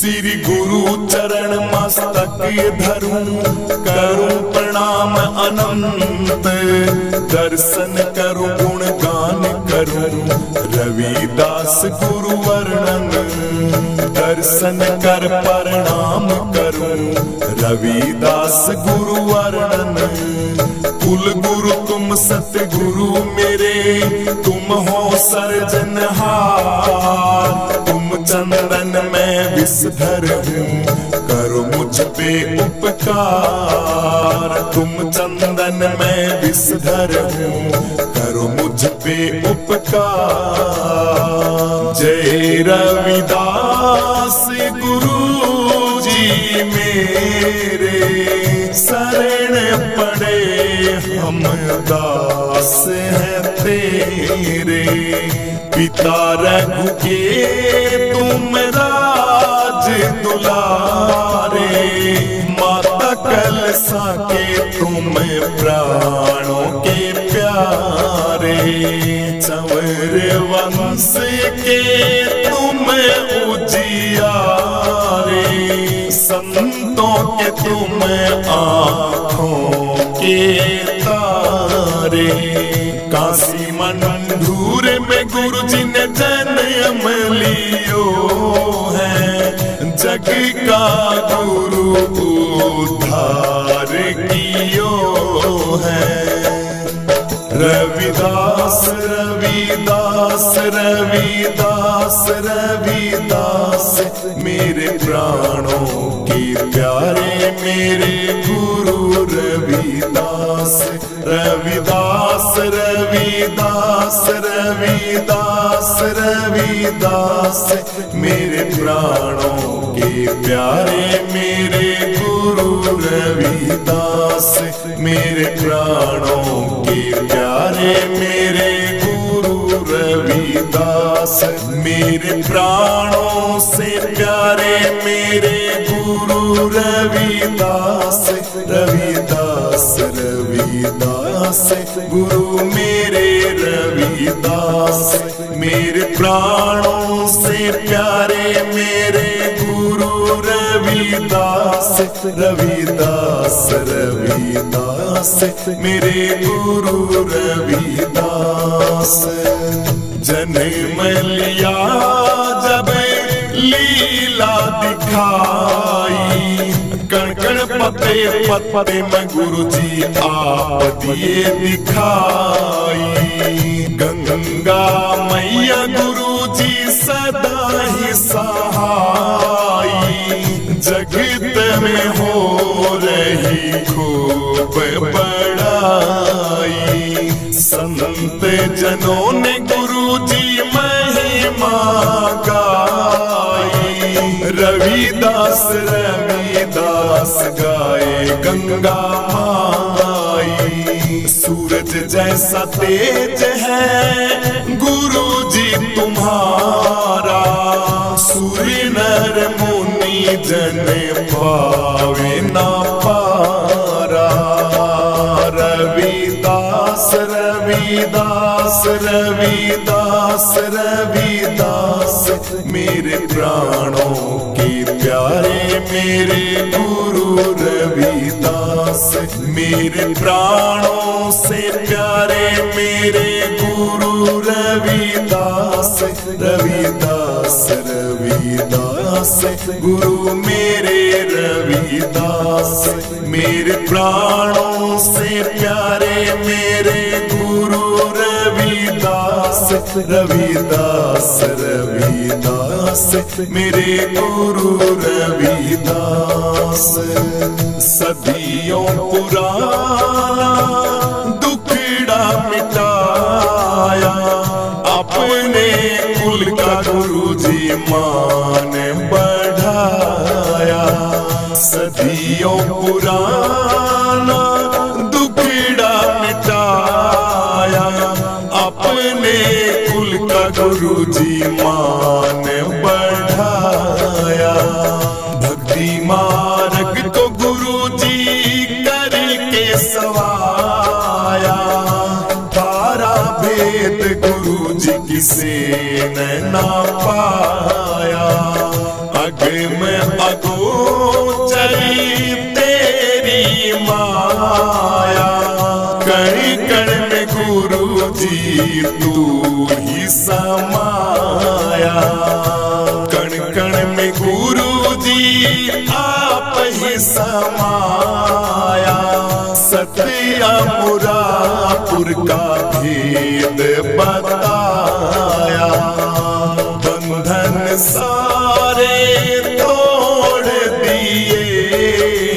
श्री गुरु चरण मस्तक धरूं, करूं प्रणाम अनंत, दर्शन करूं गुणगान करूं रविदास गुरु वर्णन, दर्शन कर प्रणाम करूं रविदास गुरु वर्णन। कुल गुरु तुम सतगुरु मेरे, तुम हो सर्जनहार, तुम चंदन में विषधर हूँ, करो मुझ पे उपकार। तुम चंदन में विषधर हूँ, करो मुझ पे उपकार। जय रविदास गुरु जी मेरे, शरण पड़े हम दास हैं तेरे। पिता रघु के तुम राज दुलारे, माता कलसा के तुम प्राणों के प्यारे। चंवर वंश के तुम उजियारे, संतों के तुम आँखों के तारे। काशी मंडूर में गुरु जी ने जन्म लियो है, जग का गुरु उद्धार कियो है। रविदास रविदास रविदास रविदास, मेरे प्राणों के प्यारे मेरे गुरु रविदास। रविदास रविदास रविदास रविदास, मेरे प्राणों के प्यारे मेरे गुरु रविदास। मेरे प्राणों के प्यारे मेरे गुरु रविदास। मेरे प्राणों से प्यारे मेरे गुरु रविदास। रविदास रविदास गुरु मेरे रविदास। मेरे प्राणों से प्यारे मेरे गुरु रविदास। रविदास रविदास मेरे गुरु रविदास। जन्म लिया जब लीला दिखाई, कण कण पते पते में गुरु जी आप दिए दिखाई। गंगा मैया गुरु जी सदा ही सहाई, जगत में हो रही खूब बड़ाई। संत जनों ने गुरु जी महिमा गाई, रविदास रविदास गाए गंगा माई। सूरज जैसा तेज है गुरु जी तुम्हारा, सूर्य नर मुनि जन पावे ना पारा। रविदास रविदास रविदास रविदास, मेरे प्राणों के प्यारे मेरे गुरु रविदास। मेरे प्राणों से प्यारे मेरे गुरु रविदास। रविदास रविदास गुरु मेरे रविदास। मेरे प्राणों से प्यारे मेरे गुरु रविदास। रविदास रविदास मेरे गुरु रविदास। सदियों पुराना दुखड़ा मिटाया, अपने कुल का गुरु जी मान बढ़ाया। सदियों पुराना दुखड़ा मिटाया, अपने कुल का गुरु जी मान बढ़ाया। भक्ति मार्ग को गुरु जी करके सवाया, तारा भेद गुरु जी किसे न पाया। में अगोचरी तेरी माया। कण कण में गुरु जी तू ही समाया। कण कण में गुरु जी आप ही समाया। सत्या मुरापुर का भेद बताया। बंधन सारे तोड़ दिए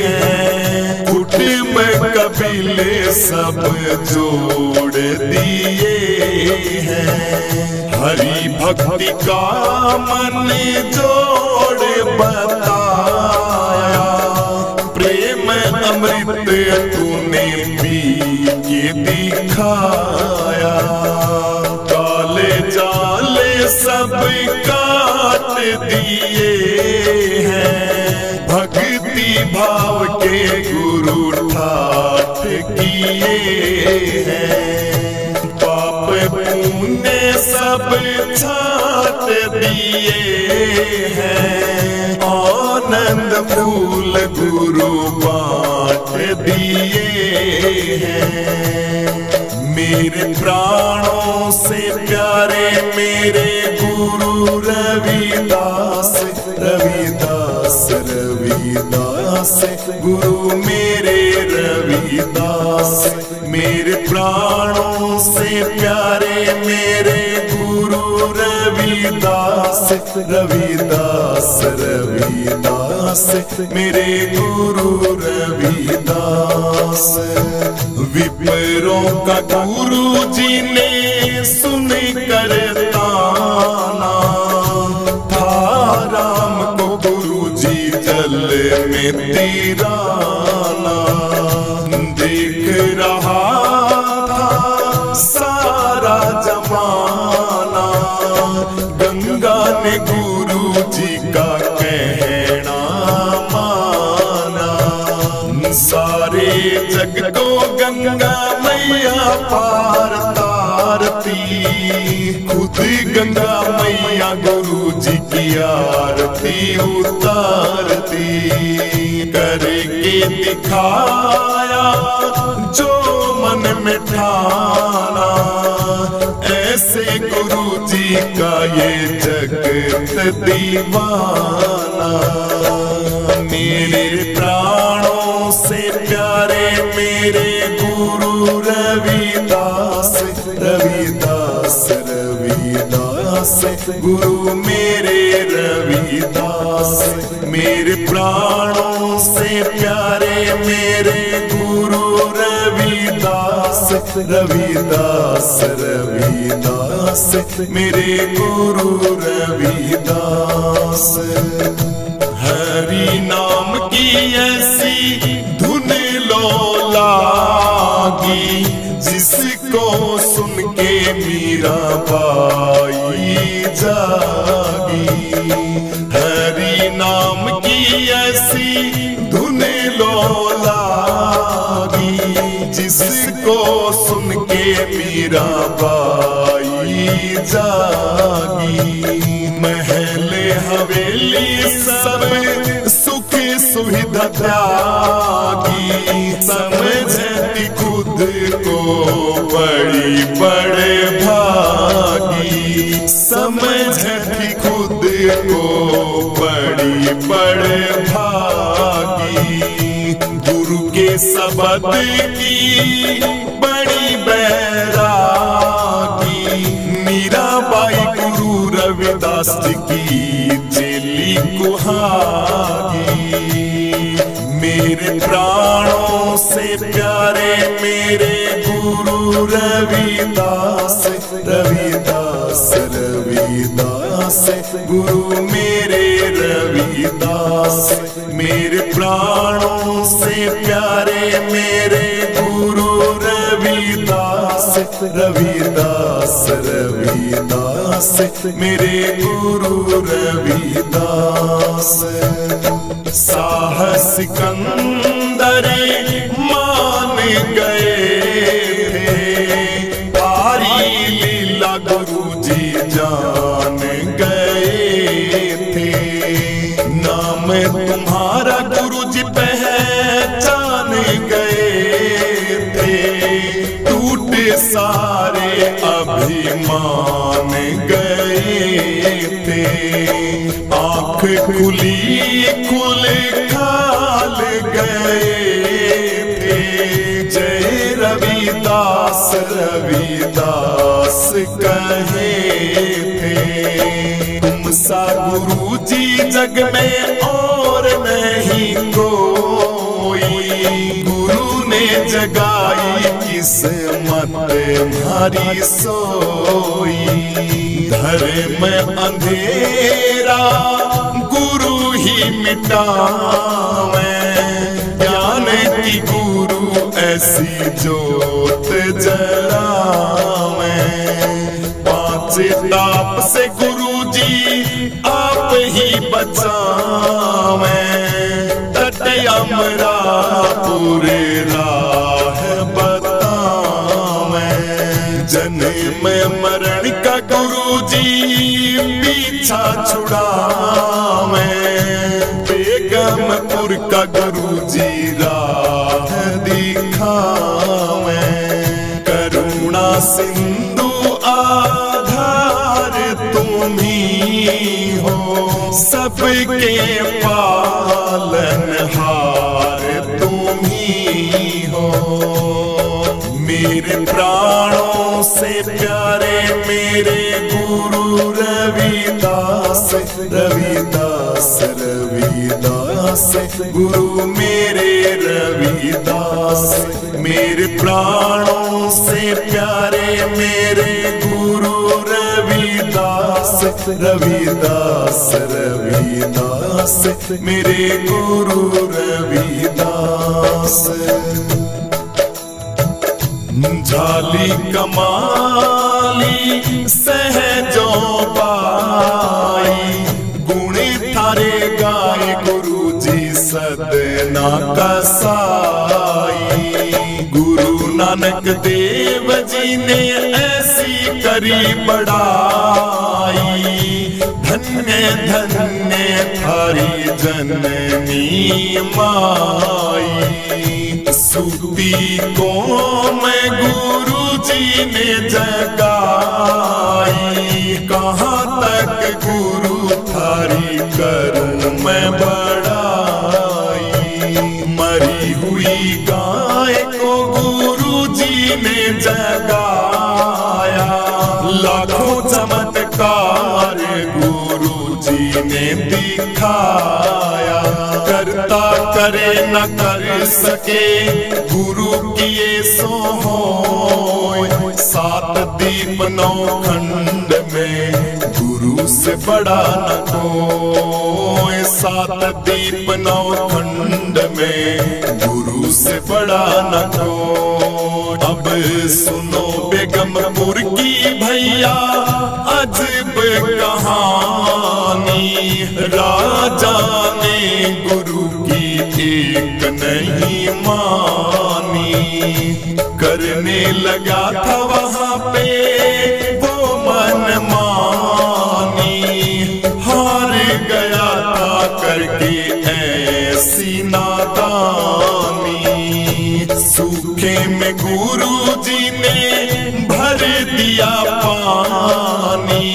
हैं। कुटुंब कबीले सब जोड़ दिए हैं। हरि भक्ति का मन जोड़ बताया। प्रेम अमृत तूने पी के दिखाया। काले जाले सब काट दिए हैं। भक्ति भाव के गुरु ठाठ किए हैं। पाप पुण्य सब छाट दिए हैं। आनंद फूल गुरु बांट दिए हैं। मेरे प्राणों से प्यारे मेरे गुरु रविदास। रविदास रविदास गुरु मेरे रविदास। मेरे प्राणों से प्यारे मेरे गुरु रविदास। रविदास रविदास मेरे गुरु रविदास। विप्रों का गुरु जी ने सुन कर ताना। था राम को गुरु जी जल में तिराना। देख रहा था सारा जमाना। गंगा ने गुरु जी का कहना माना। सारे जग को गंगा मैया पार तारती। खुद गंगा मैया गुरु जी की आरती उतारती। करके दिखाया जो मन में ठाना। ऐसे गुरु जी का ये जगत दीवाना। मेरे प्राणों से प्यारे मेरे गुरु रविदास। रविदास रविदास गुरु मेरे रविदास। मेरे प्राणों से प्यारे मेरे गुरु रविदास। रविदास रविदास मेरे गुरु रविदास। हरि नाम की ऐसी धुन लो लागी। जिसको सुन के मीरा बाई जागी। हरि नाम की ऐसी धुन लो लागी। जिसको सुन के मीरा बाई जागी। महल हवेली सब सुख सुविधा त्यागी। समझती खुद को बड़ी बड़े भागी। समझती खुद को बड़ी बड़े भागी। गुरु के शब्द की बड़ी बैरागी। मीराबाई गुरु रविदास जी की चेली कुहागी। मेरे प्राणों से प्यारे मेरे गुरु रविदास। रविदास रविदास गुरु मेरे रविदास। मेरे प्राणों से प्यारे मेरे गुरु रविदास। रविदास रविदास मेरे गुरु रविदास। साहस सिकंदर मान गए थे। भारी लीला गुरु जी जान गए थे। नाम तुम्हारा गुरु जी पहचान गए थे, टूटे सारे अभिमान गए थे। आँख खुली खुल खाल गए थे, जय रविदास रविदास कहे थे। तुम सा गुरु जी जग में और नहीं कोई, गुरु ने जगाई किस्मत हमारी सोई। धर्म अंधेरा गुरु ही मिटावे, ज्ञान की गुरु ऐसी जोत जलावे। पांच ताप से गुरु जी आप ही बचावे, तट अमरा पूरे राह बतावे। जन्म मरण का गुरु जी पीछा छुड़ावे, बेगमपुर का गुरु जी राह दिखावे। करुणा सिंधु आधार तुम ही हो, सबके पालनहार तुम ही हो। मेरे प्राणों से प्यारे मेरे गुरु रविदास रविदास रविदास, गुरु मेरे रविदास। मेरे प्राणों से प्यारे मेरे गुरु रविदास रविदास रविदास, मेरे गुरु रविदास। झाली कमाली सहजों पाई, गुण थारे गाए गुरु जी सदना कसाई। गुरु नानक देव जी ने ऐसी करी बड़ाई, धन्य धन्य थारी जननी माई। सूती को मैं गुरु जी ने जगाई, कहाँ तक गुरु थारी करूं मैं बड़ाई। मरी हुई गाय को गुरु जी ने जगाया, लाखों चमत्कार गुरु जी ने दिखाया। करता करे न कर सके गुरु किए सो होय, सात दीप नौ खंड में गुरु से बड़ा न कोई। सात दीप नौ खंड में गुरु से बड़ा न कोई। अब सुनो बेगमपुर की भैया अजब कहानी, राजा ने गुरु की एक नहीं मानी। करने लगा था वहां पे वो मनमानी, हार गया था करके ऐसी नादानी। सूखे में गुरु जी ने भर दिया पानी,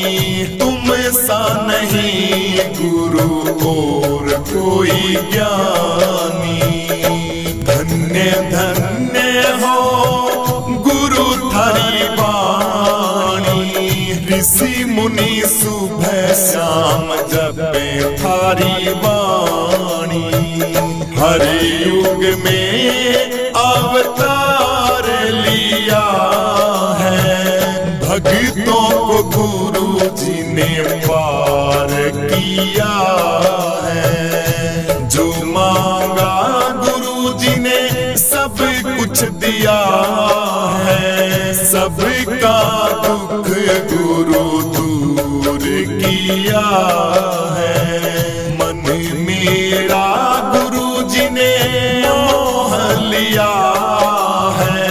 तुम सा नहीं गुरु और कोई ज्ञानी। धन्य धन्य हो गुरु थारी वाणी, ऋषि मुनि सुबह शाम जपे थारी वाणी। हर युग में अवतार लिया है, भक्तों को गुरु जी ने पार किया है। जो मांगा गुरु जी ने सब कुछ दिया है, सबका दुख गुरु दूर किया है। मन मेरा गुरु जी ने मोह लिया है,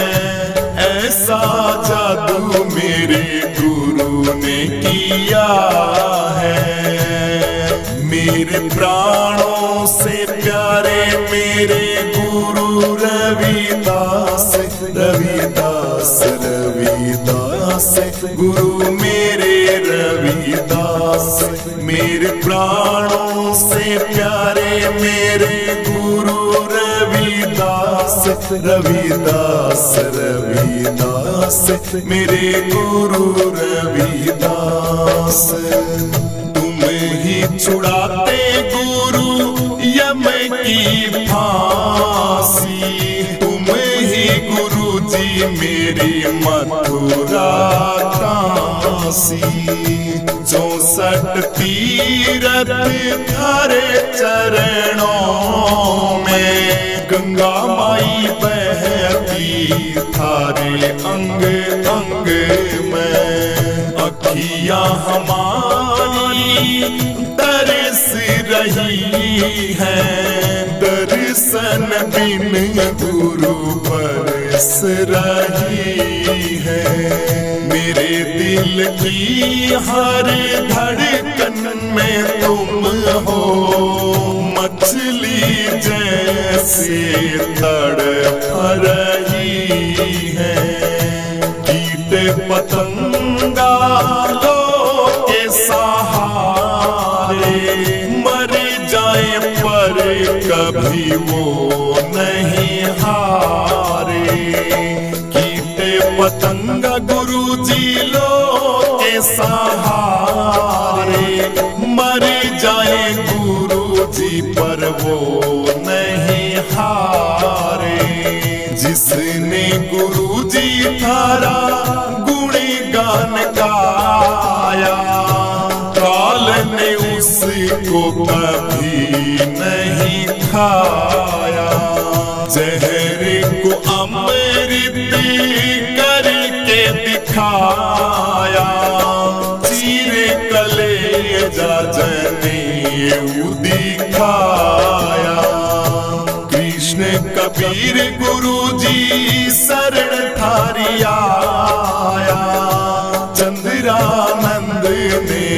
ऐसा जादू मेरे गुरु ने किया है। मेरे प्राणों से प्यारे मेरे गुरु रविदास, रविदास रविदास गुरु मेरे रविदास। मेरे प्राणों से प्यारे मेरे गुरु रविदास, रविदास रविदास मेरे गुरु रविदास। तुम ही छुड़ाते गुरु यम की फांसी, तुम ही गुरु जी मेरी मथुरा काशी। 64 तीरथ थारे चरणों में, गंगा माई बहती थारे अंग अंग में। अखियां हमारी तरस रही हैं, दर्शन बिन गुरु बरस रही है। मेरे दिल की हर धड़कन में तुम हो, मछली जैसे तड़प रही है। कीट पतंगा लो के सहारे, मर जाए पर कभी वो नहीं हारे। कीट पतंगा गुरु जी लो के सहारे, मर जाए गुरु जी पर वो नहीं हारे। जिसने गुरु जी थारा गुणगान गाया, काल ने उसको कभी नहीं खाया। जहर को अमृत करके दिखाया, चीरे कलेजा जनेऊ दिखाया। कृष्ण कबीर गुरु जी शरण थारी आया, चंद्रानंद ने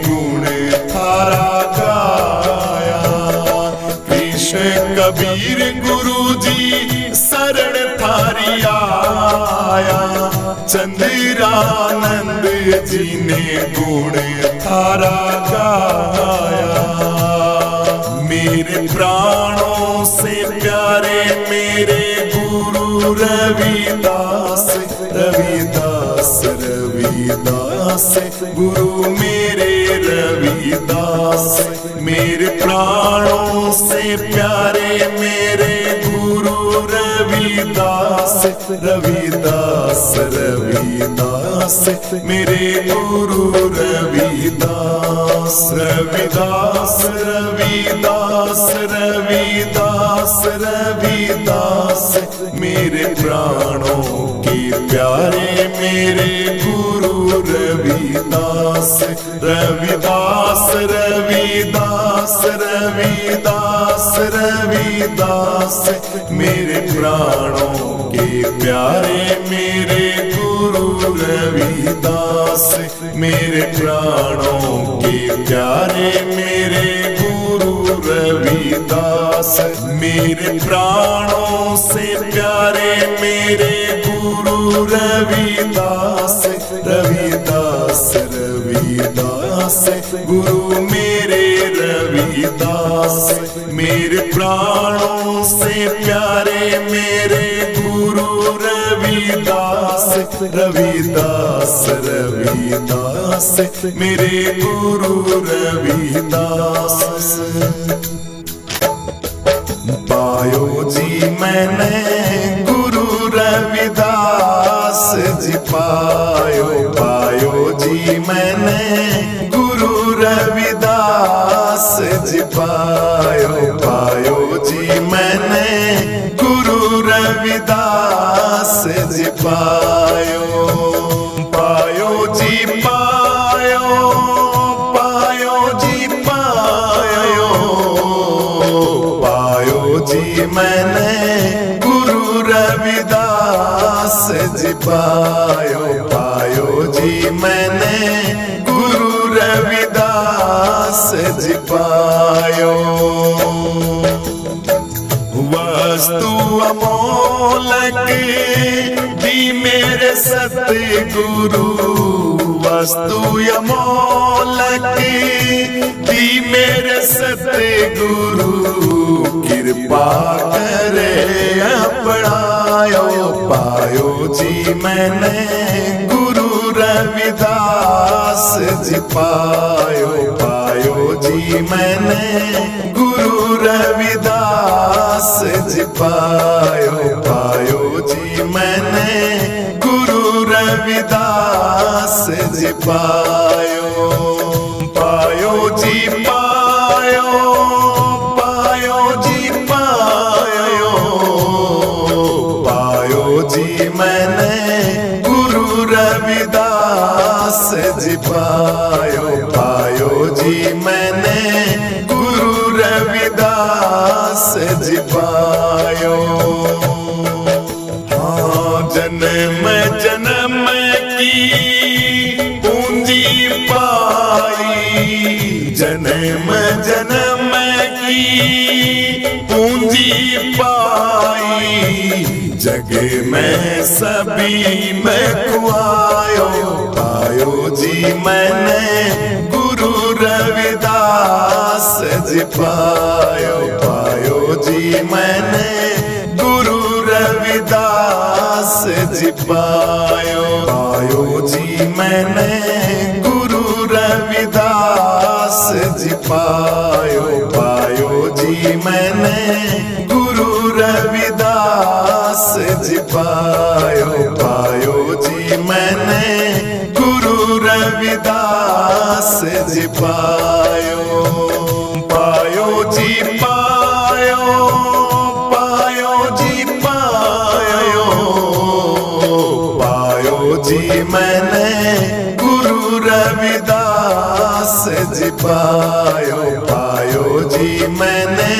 गुण थारा गाया। कृष्ण कबीर गुरु जी शरण थारी आया, चंद्रानंद जी ने गुण थारा गाया। मेरे प्राणों से प्यारे मेरे गुरु रविदास, रविदास रविदास गुरु मेरे रविदास। मेरे प्राणों से प्यारे मेरे गुरु रविदास, रविदास रविदास मेरे गुरु रविदास। रविदास रविदास रविदास रविदास मेरे प्राणों के प्यारे मेरे गुरु रविदास। रविदास रविदास रविदास रविदास मेरे प्राणों के प्यारे मेरे गुरु रविदास। मेरे प्राणों के प्यारे मेरे गुरु रविदास। मेरे प्राणों से प्यारे मेरे गुरु रविदास, रविदास रविदास गुरु मेरे रविदास। मेरे प्राणों से प्यारे मेरे गुरु रविदास, रविदास रविदास मेरे गुरु रविदास। पायो जी मैंने गुरु रविदास जी, पायो पायो जी मैंने गुरु रविदास जी, पायो पायो जी मैंने गुरु रविदास जी, पायो पायो जी पायो, पायो जी पायो, पायो जी मैंने गुरु रविदास जी, पायो पायो जी मैंने गुरु रविदास जी, पायो। वस्तु अमोलक दी मेरे सतगुरु, वस्तु अमोलक दी मेरे सतगुरु, कृपा करे अपनायो पायो जी मैंने गुरु रविदास जी पायो, पायो जी मैंने गुरु रविदास जी पायो, पायो जी मैंने गुरु रविदास जी पायो, पायो जी पायो, पायो जी पायो, पायो जी मैंने गुरु रविदास जी पायो, पायो जी मैंने गुरु रविदास जी पायो। हाँ जन्म जन्म की पूंजी पाई, जन्म जन्म की पूंजी पाई, जग में सभी में खुआयो, पायो जी मैंने गुरु रविदास जी पायो, पायो जी मैंने गुरु रविदास जी पायो, पायो जी मैंने गुरु रविदास जी पायो, पायो जी मैंने गुरु रविदास जी पायो, पायो जी मैंने गुरु रविदास जी पायो, पायो जी पायो, पायो जी पायो, पायो जी मैंने गुरु रविदास जी पायो, पायो जी मैंने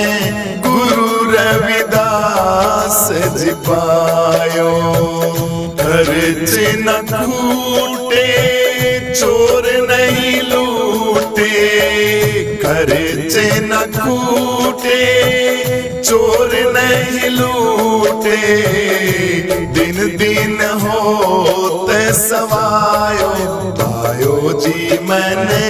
गुरु रविदास जी पायो। खर्च न खूटे चोर नहीं लूटे, खर्च न खूटे चोर नहीं लूटे, दिन दिन होते सवायो, पायो जी मैंने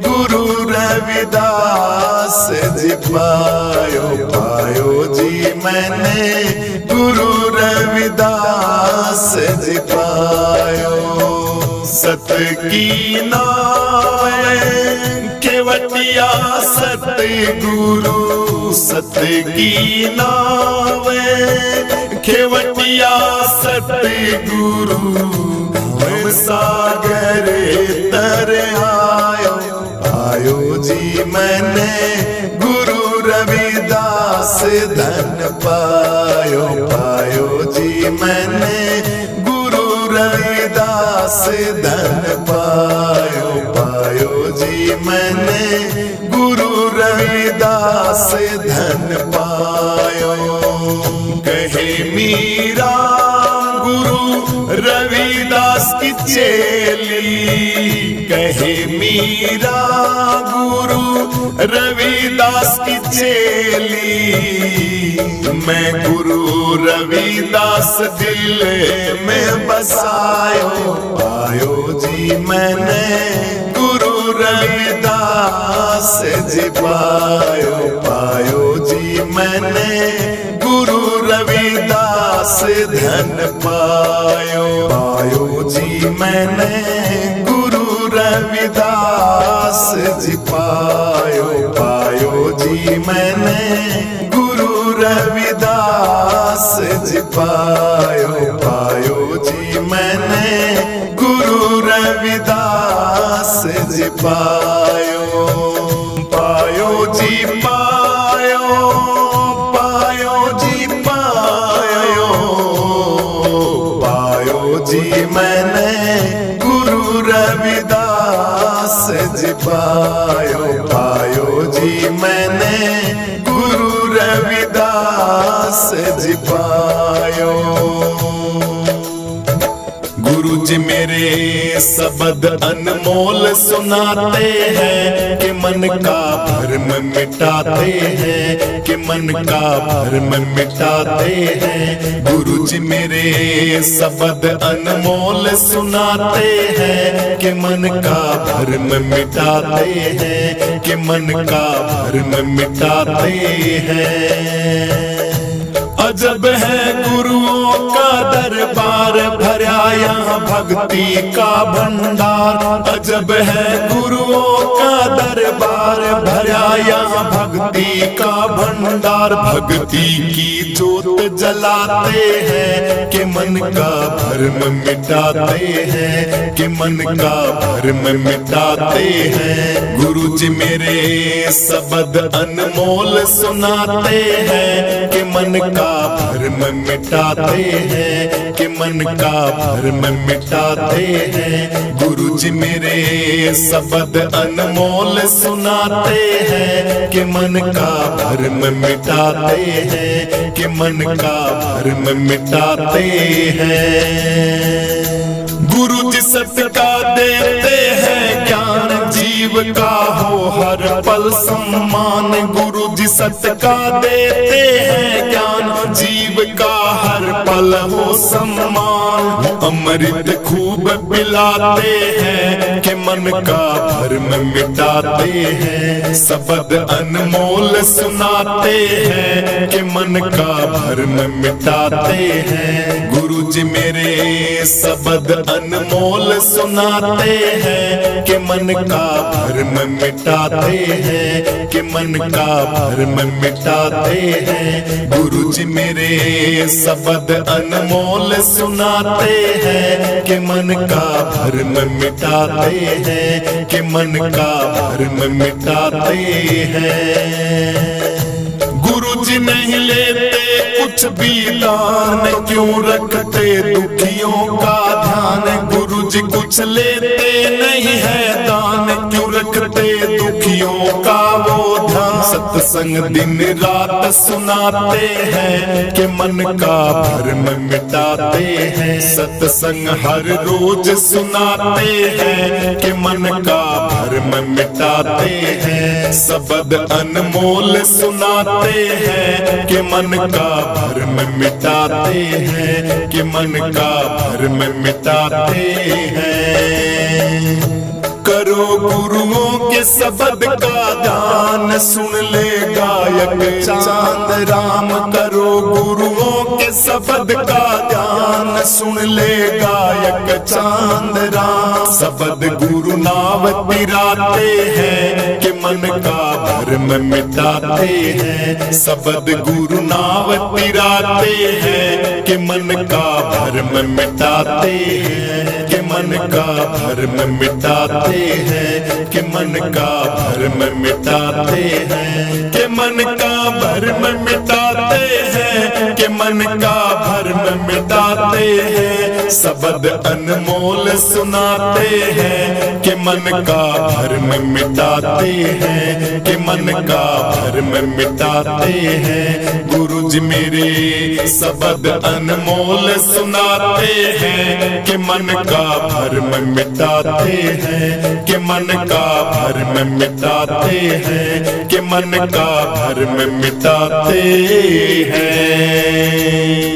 गुरु रविदास जी पायो, पायो जी मैंने गुरु रविदास जी पायो। सत की नावे केवटिया सतगुरु, सत की नावे केवटिया सतगुरु, हम सागर तर आयो, आयो जी मैंने गुरु रविदास धन पायो, पायो जी मैंने गुरु रविदास धन पायो, पायो जी मैंने गुरु रविदास धन पायो। कहे मीरा गुरु रविदास की चेली, कहे मीरा गुरु रविदास की चेली, मैं गुरु रविदास दिल में बसायो, पायो जी मैंने गुरु रविदास जी पायो, पायो जी मैंने गुरु रविदास धन पायो, पायो जी मैंने गुरु रविदास जी पायो, पायो जी मैंने गुरु रविदास जी पायो, पायो जी मैंने गुरु रविदास जी पायो, पायो जी पायो, पायो जी पायो, पायो जी मैंने गुरु रविदास जी पायो, पायो जी मैंने गुरु रविदास जी पायो। गुरु जी मेरे शब्द अनमोल सुनाते हैं कि मन का भरम मिटाते हैं, कि मन का भरम मिटाते हैं। गुरु जी मेरे शब्द अनमोल सुनाते हैं कि मन का भरम मिटाते हैं, कि मन का भरम मिटाते हैं। अजब है गुरुओं का दरबार, भरा यहाँ भक्ति का भंडार। अजब है गुरुओं का दरबार, भरा यहाँ भक्ति का भंडार। भक्ति की जोत जलाते हैं कि मन का भरम मिटाते हैं, कि मन का भरम मिटाते हैं। गुरु जी मेरे शब्द अनमोल सुनाते हैं कि मन का भरम मिटाते हैं, कि मन का भरम मिटाते हैं। गुरु जी मेरे शब्द अनमोल सुनाते हैं कि मन का भरम मिटाते हैं, कि मन का भरम मिटाते हैं। गुरु जी सत्य का देते हैं ज्ञान, जीव का हो हर पल सम्मान। गुरु जी सत्य का देते हैं ज्ञान, जीव का हर पल हो सम्मान। अमृत खूब पिलाते हैं कि मन का भरम मिटाते हैं। शब्द अनमोल सुनाते हैं कि मन का भरम मिटाते हैं। गुरु जी मेरे शब्द अनमोल सुनाते हैं कि मन का भरम मिटाते हैं, कि मन का भरम मिटाते हैं। गुरु जी मेरे शब्द अनमोल सुनाते हैं कि मन का भरम मिटाते हैं, कि मन का भरम मिटाते हैं। गुरु जी नहीं लेते कुछ भी दान, क्यों रखते दुखियों का ध्यान। गुरु जी कुछ लेते नहीं है दान, क्यों रखते दुखियों का वो ध्यान। सत्संग दिन रात सुनाते हैं कि मन का भरम मिटाते हैं। सत्संग हर रोज सुनाते हैं कि मन का भरम मिटाते हैं। शब्द अनमोल सुनाते हैं कि मन का भरम मिटाते हैं, कि मन का भरम मिटाते हैं। करो गुरुओं के शब्द का दान, सुन ले गायक चांद राम। करो गुरुओं के शब्द का दान, सुन ले गायक चांद राम। शब्द गुरु नाव पिराते हैं कि मन का भरम मिटाते हैं। शब्द गुरु नाव पिराते हैं कि मन का भरम मिटाते हैं, कि मन का भरम मिटाते हैं, कि मन का भरम मिटाते हैं, कि मन का भरम मिटाते हैं, कि मन का भरम मिटाते हैं। शब्द अनमोल सुनाते हैं कि मन का भरम मिटाते हैं, कि मन का भरम मिटाते हैं। गुरु जी मेरे शब्द अनमोल सुनाते हैं कि मन का भरम मिटाते हैं, कि मन का भरम मिटाते हैं, कि मन का भरम मिटाते हैं।